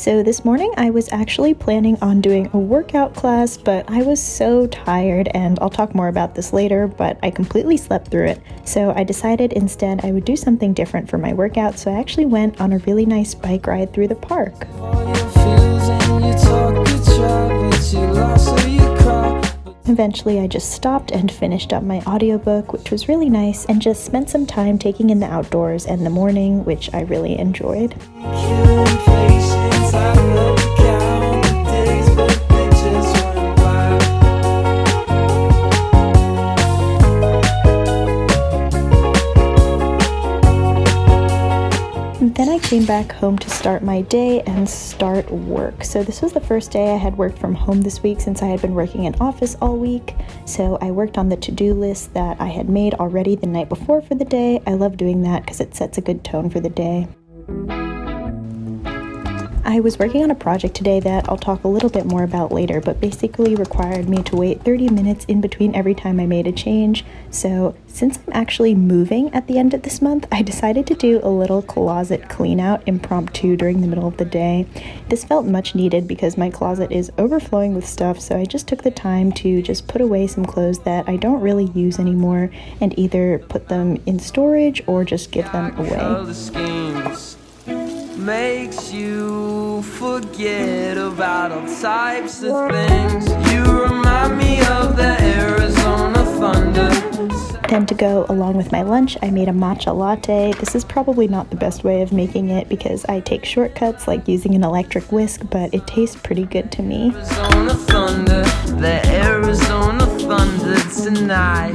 So this morning I was actually planning on doing a workout class, but I was so tired, and I'll talk more about this later, but I completely slept through it. So I decided instead I would do something different for my workout, so I actually went on a really nice bike ride through the park. Eventually I just stopped and finished up my audiobook, which was really nice, and just spent some time taking in the outdoors and the morning, which I really enjoyed. Then I came back home to start my day and start work. So this was the first day I had worked from home this week since I had been working in office all week. So I worked on the to-do list that I had made already the night before for the day. I love doing that because it sets a good tone for the day. I was working on a project today that I'll talk a little bit more about later, but basically required me to wait 30 minutes in between every time I made a change. So since I'm actually moving at the end of this month, I decided to do a little closet clean out impromptu during the middle of the day. This felt much needed because my closet is overflowing with stuff, so I just took the time to just put away some clothes that I don't really use anymore and either put them in storage or just give them away. Makes you forget about all types of things. You remind me of the Arizona thunder. Then to go along with my lunch, I made a matcha latte. This is probably not the best way of making it because I take shortcuts like using an electric whisk, but it tastes pretty good to me. Arizona thunder, the Arizona thunder tonight.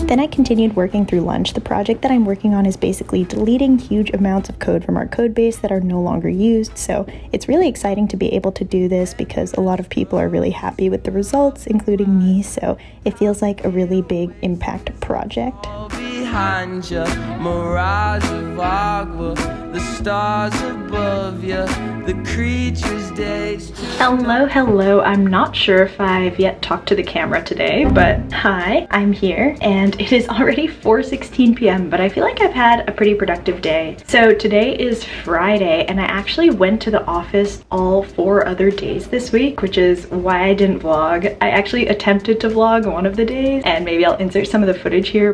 Then I continued working through lunch. The project that I'm working on is basically deleting huge amounts of code from our code base that are no longer used. So it's really exciting to be able to do this because a lot of people are really happy with the results, including me. So it feels like a really big impact project. Behind you, mirage of agua, the stars above you, the creatures days. Hello. I'm not sure if I've yet talked to the camera today, but hi, I'm here, and it is already 4:16 p.m., but I feel like I've had a pretty productive day. So today is Friday, and I actually went to the office all 4 other days this week, which is why I didn't vlog. I actually attempted to vlog one of the days, and maybe I'll insert some of the footage here.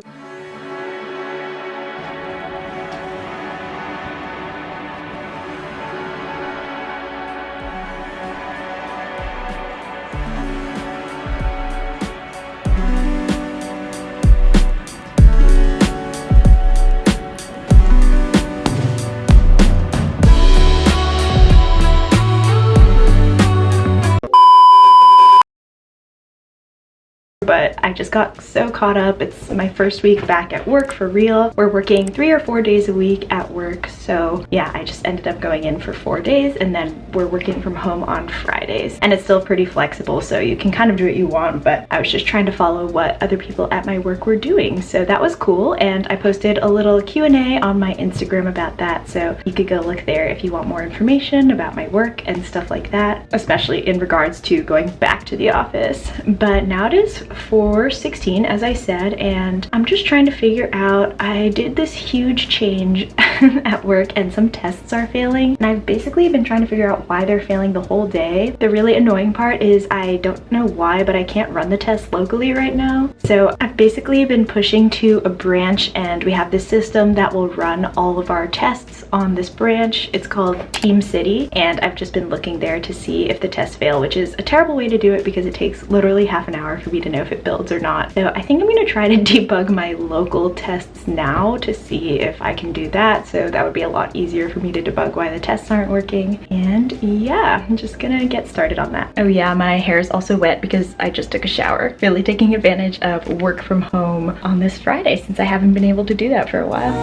But I just got so caught up. It's my first week back at work for real. We're working 3 or 4 days a week at work. So yeah, I just ended up going in for 4 days, and then we're working from home on Fridays. And it's still pretty flexible, so you can kind of do what you want, but I was just trying to follow what other people at my work were doing. So that was cool, and I posted a little Q&A on my Instagram about that, so you could go look there if you want more information about my work and stuff like that, especially in regards to going back to the office. But now it is 4:16, as I said, and I'm just trying to figure out, I did this huge change at work and some tests are failing, and I've basically been trying to figure out why they're failing the whole day. The really annoying part is I don't know why, but I can't run the tests locally right now. So I've basically been pushing to a branch, and we have this system that will run all of our tests on this branch. It's called Team City, and I've just been looking there to see if the tests fail, which is a terrible way to do it because it takes literally half an hour for me to know if it builds or not. So I think I'm going to try to debug my local tests now to see if I can do that. So that would be a lot easier for me to debug why the tests aren't working. And yeah, I'm just gonna get started on that. Oh yeah, my hair is also wet because I just took a shower. Really taking advantage of work from home on this Friday since I haven't been able to do that for a while.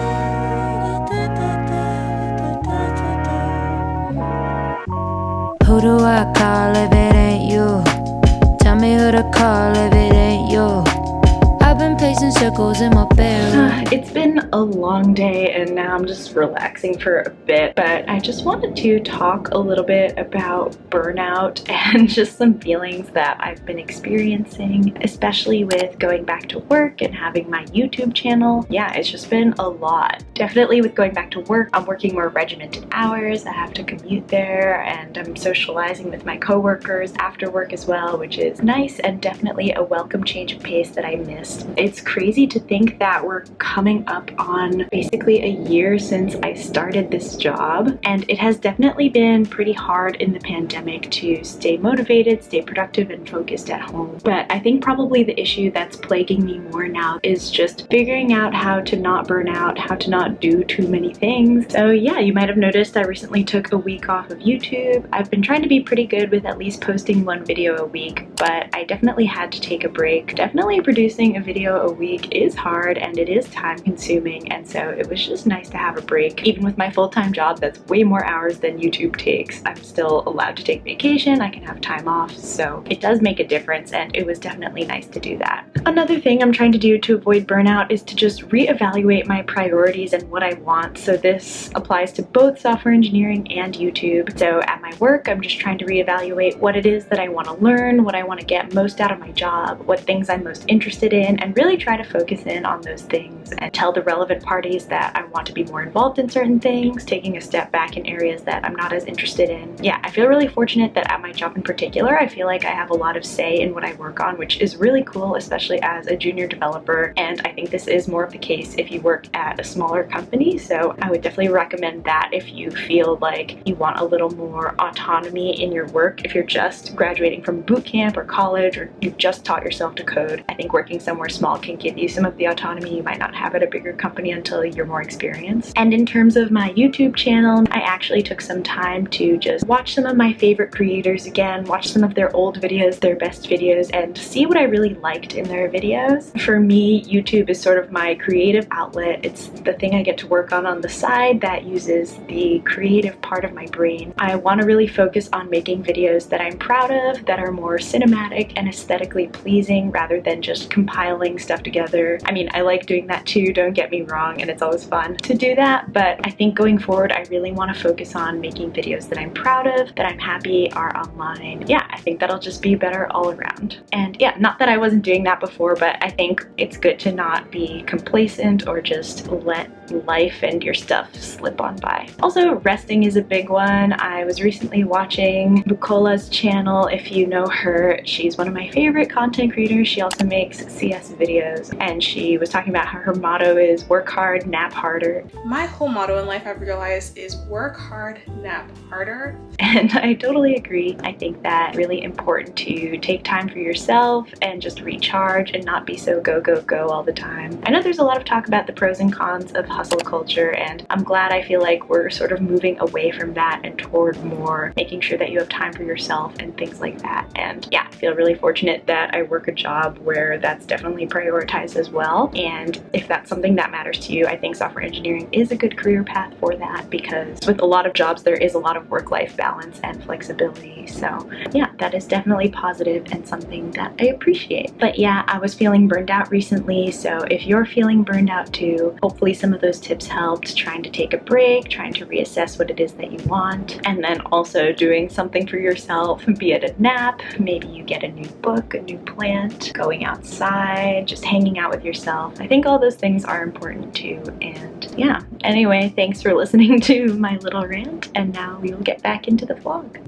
Who do I call if it ain't you? Tell me who to call if it ain't you. I've been pacing circles in my bedroom. It's been a long day and now I'm just relaxing for a bit, but I just wanted to talk a little bit about burnout and just some feelings that I've been experiencing, especially with going back to work and having my YouTube channel. Yeah, it's just been a lot. Definitely with going back to work, I'm working more regimented hours. I have to commute there and I'm socializing with my coworkers after work as well, which is nice and definitely a welcome change of pace that I missed. It's crazy to think that we're coming up on basically a year since I started this job, and it has definitely been pretty hard in the pandemic to stay motivated, stay productive, and focused at home. But I think probably the issue that's plaguing me more now is just figuring out how to not burn out, how to not do too many things. So yeah, you might have noticed I recently took a week off of YouTube. I've been trying to be pretty good with at least posting one video a week, but I definitely had to take a break. Definitely producing a video a week is hard and it is time consuming, and so it was just nice to have a break. Even with my full-time job that's way more hours than YouTube takes, I'm still allowed to take vacation, I can have time off, so it does make a difference and it was definitely nice to do that. Another thing I'm trying to do to avoid burnout is to just reevaluate my priorities and what I want. So this applies to both software engineering and YouTube. So at my work, I'm just trying to reevaluate what it is that I want to learn, what I want to get most out of my job, what things I'm most interested in, and really try to focus in on those things and tell the relevant parties that I want to be more involved in certain things, taking a step back in areas that I'm not as interested in. Yeah, I feel really fortunate that at my job in particular, I feel like I have a lot of say in what I work on, which is really cool, especially as a junior developer. And I think this is more of the case if you work at a smaller company. So I would definitely recommend that if you feel like you want a little more autonomy in your work. If you're just graduating from boot camp or college, or you've just taught yourself to code, I think working somewhere small can give you some of the autonomy you might not have at a bigger company until you're more experienced. And in terms of my YouTube channel, I actually took some time to just watch some of my favorite creators again, watch some of their old videos, their best videos, and see what I really liked in their videos. For me, YouTube is sort of my creative outlet. It's the thing I get to work on the side that uses the creative part of my brain. I want to really focus on making videos that I'm proud of, that are more cinematic and aesthetically pleasing rather than just compiling stuff together. I mean, I like doing that too, don't get me wrong, and it's always fun to do that, but I think going forward I really want to focus on making videos that I'm proud of, that I'm happy are online. Yeah, I think that'll just be better all around. And yeah, not that I wasn't doing that before, but I think it's good to not be complacent or just let life and your stuff slip on by. Also, resting is a big one. I was recently watching Bucola's channel. If you know her, she's one of my favorite content creators. She also makes CS videos, and she was talking about how her motto is work hard, nap harder. My whole motto in life, I've realized, is work hard, nap harder. And I totally agree. I think that really important to take time for yourself and just recharge and not be so go, go, go all the time. I know there's a lot of talk about the pros and cons of hustle culture, and I'm glad I feel like we're sort of moving away from that and toward more making sure that you have time for yourself and things like that. And yeah, I feel really fortunate that I work a job where that's definitely prioritized as well. And if that's something that matters to you, I think software engineering is a good career path for that, because with a lot of jobs there is a lot of work-life balance and flexibility. So yeah, that is definitely positive and something that I appreciate. But yeah, I was feeling burned out recently, so if you're feeling burned out too, hopefully some of those tips helped. Trying to take a break, trying to reassess what it is that you want, and then also doing something for yourself, be it a nap, maybe you get a new book, a new plant, going outside, just hanging out with yourself. I think all those things are important too. And yeah, anyway, thanks for listening to my little rant, and now we will get back into the vlog.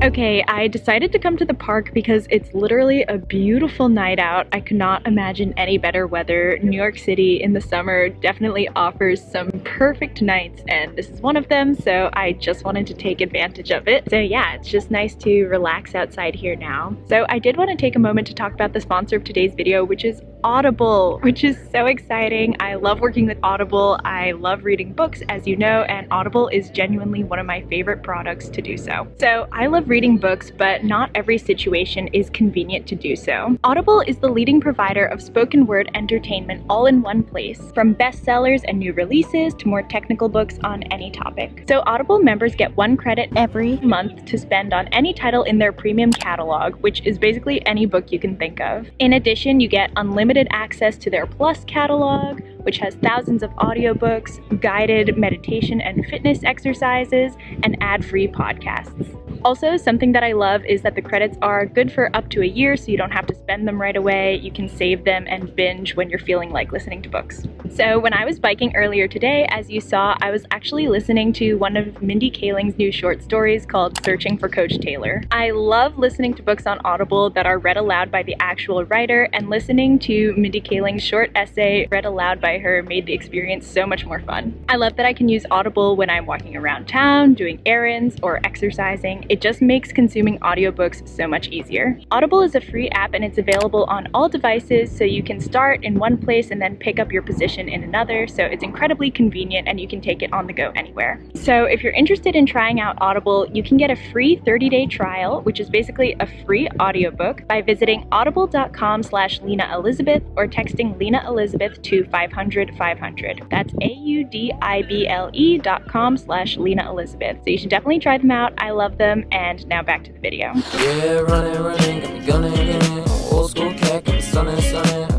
Okay, I decided to come to the park because it's literally a beautiful night out. I could not imagine any better weather. New York City in the summer definitely offers some perfect nights, and this is one of them, so I just wanted to take advantage of it. So yeah, it's just nice to relax outside here now. So I did want to take a moment to talk about the sponsor of today's video, which is Audible, which is so exciting. I love working with Audible. I love reading books, as you know, and Audible is genuinely one of my favorite products to do so. So I love reading books, but not every situation is convenient to do so. Audible is the leading provider of spoken word entertainment all in one place, from bestsellers and new releases to more technical books on any topic. So Audible members get 1 credit every month to spend on any title in their premium catalog, which is basically any book you can think of. In addition, you get unlimited access to their Plus catalog, which has thousands of audiobooks, guided meditation and fitness exercises, and ad-free podcasts. Also, something that I love is that the credits are good for up to a year, so you don't have to spend them right away. You can save them and binge when you're feeling like listening to books. So when I was biking earlier today, as you saw, I was actually listening to one of Mindy Kaling's new short stories called Searching for Coach Taylor. I love listening to books on Audible that are read aloud by the actual writer, and listening to Mindy Kaling's short essay read aloud by her made the experience so much more fun. I love that I can use Audible when I'm walking around town, doing errands, or exercising. It just makes consuming audiobooks so much easier. Audible is a free app and it's available on all devices, so you can start in one place and then pick up your position in another, so it's incredibly convenient and you can take it on the go anywhere. So if you're interested in trying out Audible, you can get a free 30-day trial, which is basically a free audiobook, by visiting audible.com/lenaelizabeth or texting Lena Elizabeth to 500-500. That's audible.com/Lena Elizabeth. So you should definitely try them out. I love them. And now back to the video. Yeah, running, got me gunning. Old school cat, got me stunning.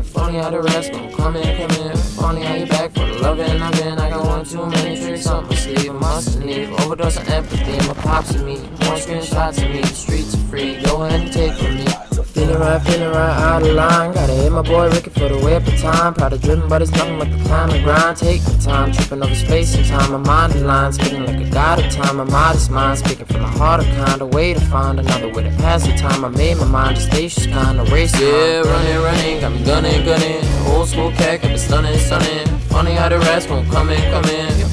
Funny how the rest gon' come in. Funny how you back for the loving. I got one too many tricks up my sleeve. Mustn't leave, overdose on empathy. My pops and me, more screenshots of me. The streets are free, go ahead and take from me. Feeling right, out of line. Gotta hit my boy Ricky for the whip of time. Proud of driven, but it's nothing like the climb and grind. Take the time, tripping over space and time. My mind in line, spinning like a god of time. My modest mind, speaking from my heart of kind. A way to find another way to pass the time. I made my mind a spacious kind of race. Yeah, running, got me gunning. Old school cat, got me stunning. Funny how the rest won't come in.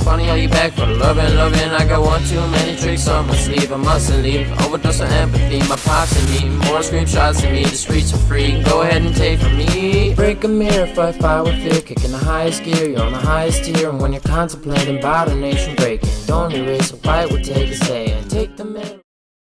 Funny how you back for the loving. I got one too many tricks on my sleeve. I mustn't leave, overdose on empathy. My pops and me, more screenshots of me. The streets are free, go ahead and take from me. Break a mirror, fight fire with fear. Kicking the highest gear, you're on the highest tier. And when you're contemplating about a nation breaking, don't erase a fight, we'll take a say and take the mirror.